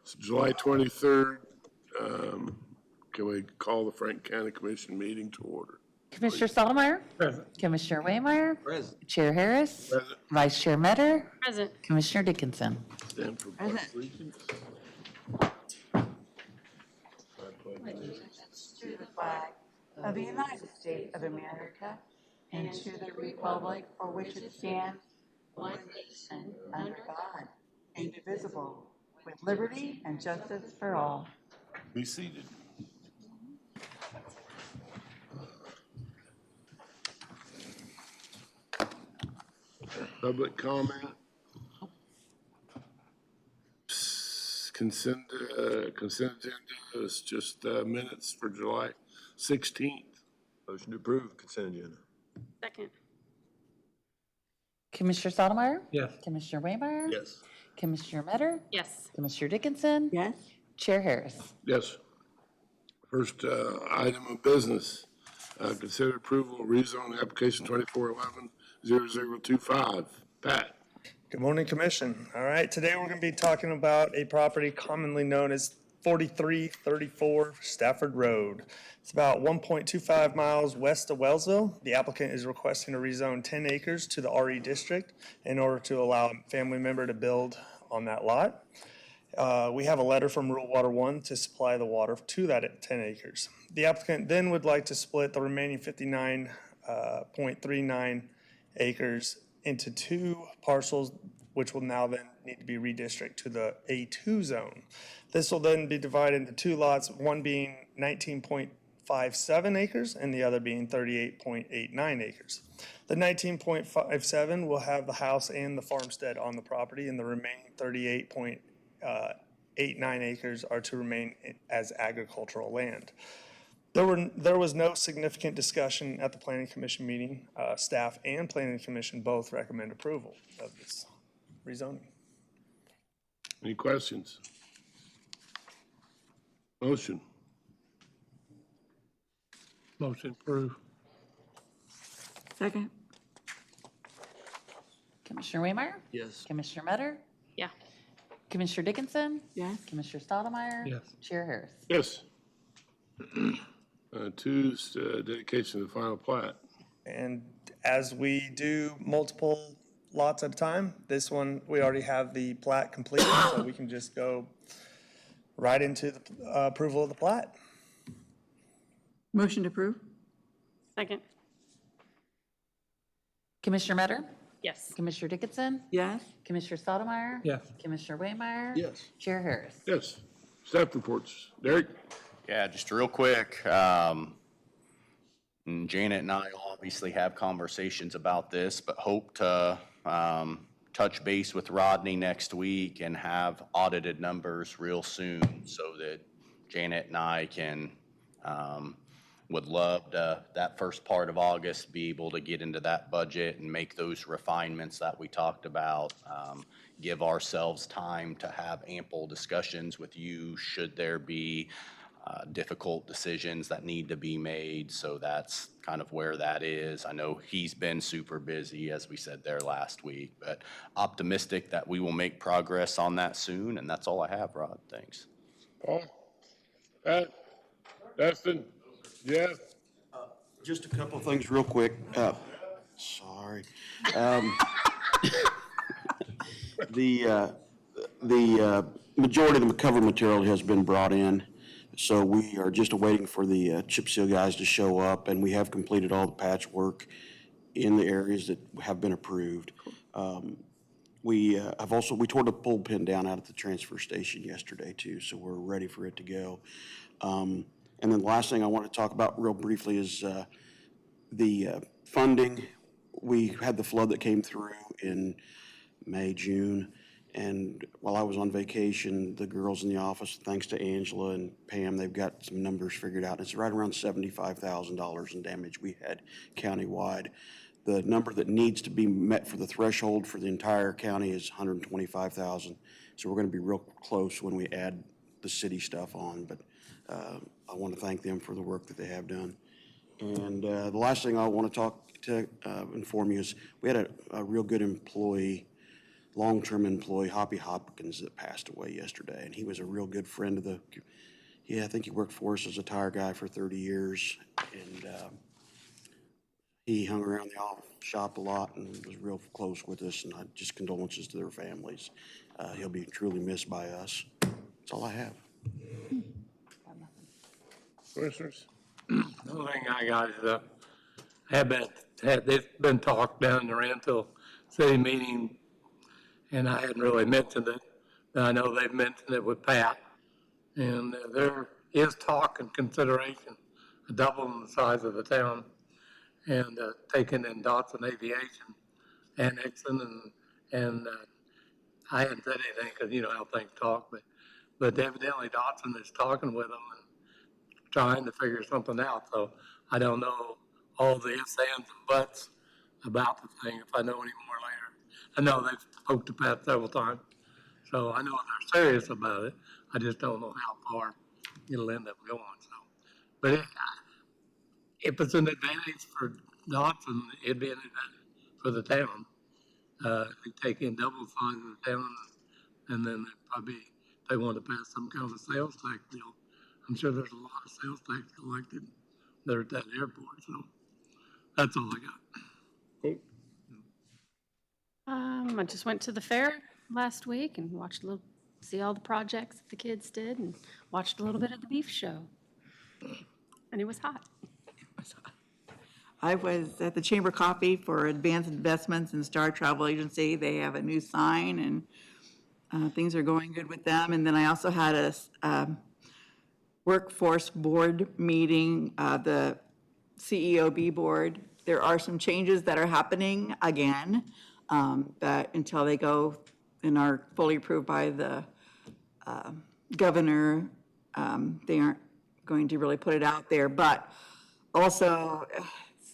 It's July 23rd. Can we call the Franklin County Commission meeting to order? Commissioner Stottlemyre? Present. Commissioner Waymire? Present. Chair Harris? Present. Vice Chair Metter? Present. Commissioner Dickinson? Stand for pledge allegiance. To the flag of the United States of America and to the republic for which it stands, one nation, under God, indivisible, with liberty and justice for all. Be seated. Public comment. Consent agenda is just minutes for July 16th. Motion to approve consent agenda. Second. Commissioner Stottlemyre? Yes. Commissioner Waymire? Yes. Commissioner Metter? Yes. Commissioner Dickinson? Yes? Chair Harris? Yes. First item of business, consider approval of rezone application 2411-0025. Pat. Good morning, Commission. All right, today we're going to be talking about a property commonly known as 4334 Stafford Road. It's about 1.25 miles west of Wellsville. The applicant is requesting to rezone 10 acres to the RE district in order to allow a family member to build on that lot. We have a letter from Rural Water 1 to supply the water to that 10 acres. The applicant then would like to split the remaining 59.39 acres into two parcels, which will now then need to be redistricted to the A2 zone. This will then be divided into two lots, one being 19.57 acres and the other being 38.89 acres. The 19.57 will have the house and the farmstead on the property, and the remaining 38.89 acres are to remain as agricultural land. There was no significant discussion at the Planning Commission meeting. Staff and Planning Commission both recommend approval of this rezoning. Any questions? Motion. Motion approved. Second? Commissioner Waymire? Yes. Commissioner Metter? Yeah. Commissioner Dickinson? Yes? Commissioner Stottlemyre? Yes. Chair Harris? Yes. Two's dedication of the final plat. And as we do multiple lots at a time, this one, we already have the plat completed, so we can just go right into the approval of the plat. Motion to approve? Second. Commissioner Metter? Yes. Commissioner Dickinson? Yes? Commissioner Stottlemyre? Yes. Commissioner Waymire? Yes. Chair Harris? Yes. Staff reports. Derek? Yeah, just real quick. And Janet and I obviously have conversations about this, but hope to touch base with Rodney next week and have audited numbers real soon so that Janet and I can, would love to, that first part of August, be able to get into that budget and make those refinements that we talked about. Give ourselves time to have ample discussions with you should there be difficult decisions that need to be made. So that's kind of where that is. I know he's been super busy, as we said there last week, but optimistic that we will make progress on that soon. And that's all I have, Rod. Thanks. Paul? Pat? Dustin? Jeff? Just a couple of things real quick. Sorry. The majority of the cover material has been brought in, so we are just awaiting for the chip seal guys to show up, and we have completed all the patchwork in the areas that have been approved. We tore the bullpen down out at the transfer station yesterday too, so we're ready for it to go. And then the last thing I want to talk about real briefly is the funding. We had the flood that came through in May, June, and while I was on vacation, the girls in the office, thanks to Angela and Pam, they've got some numbers figured out. It's right around $75,000 in damage we had countywide. The number that needs to be met for the threshold for the entire county is 125,000. So we're going to be real close when we add the city stuff on, but I want to thank them for the work that they have done. And the last thing I want to inform you is we had a real good employee long-term employee, Hoppy Hopkins, that passed away yesterday. And he was a real good friend of the, I think he worked for us as a tire guy for 30 years. And he hung around the shop a lot and was real close with us. And just condolences to their families. He'll be truly missed by us. That's all I have. Commissioners? The only thing I got is, there's been talk down in the Rantoul City meeting, and I hadn't really mentioned it. But I know they've mentioned it with Pat. And there is talk and consideration of doubling the size of the town and taking in Dotson Aviation, annexing, and I hadn't said anything because you know how things talk, but evidently Dotson is talking with them and trying to figure something out. So I don't know all the ifs, ands, and buts about the thing. If I know any more later, I know they've spoke to Pat several times, so I know they're serious about it. I just don't know how far it'll end up going. So, but if it's an advantage for Dotson, it'd be an advantage for the town. They take in double the size of the town, and then they want to pass some kind of sales tax deal. I'm sure there's a lot of sales tax collected there at that airport, so that's all I got. I just went to the fair last week and watched see all the projects that the kids did and watched a little bit of the beef show. And it was hot. I was at the Chamber Coffee for Advanced Investments and Star Travel Agency. They have a new sign, and things are going good with them. And then I also had a workforce board meeting, the CEOB board. There are some changes that are happening again, that until they go and are fully approved by the governor, they aren't going to really put it out there. But also,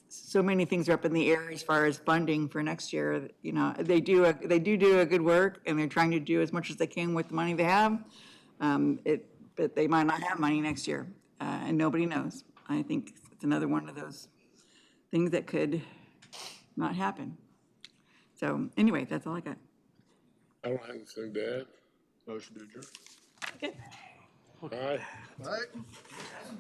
so many things are up in the air as far as funding for next year. You know, they do a good work, and they're trying to do as much as they can with the money they have. But they might not have money next year, and nobody knows. I think it's another one of those things that could not happen. So anyway, that's all I got. I don't have anything to add. Motion to adjourn. Okay. Aye.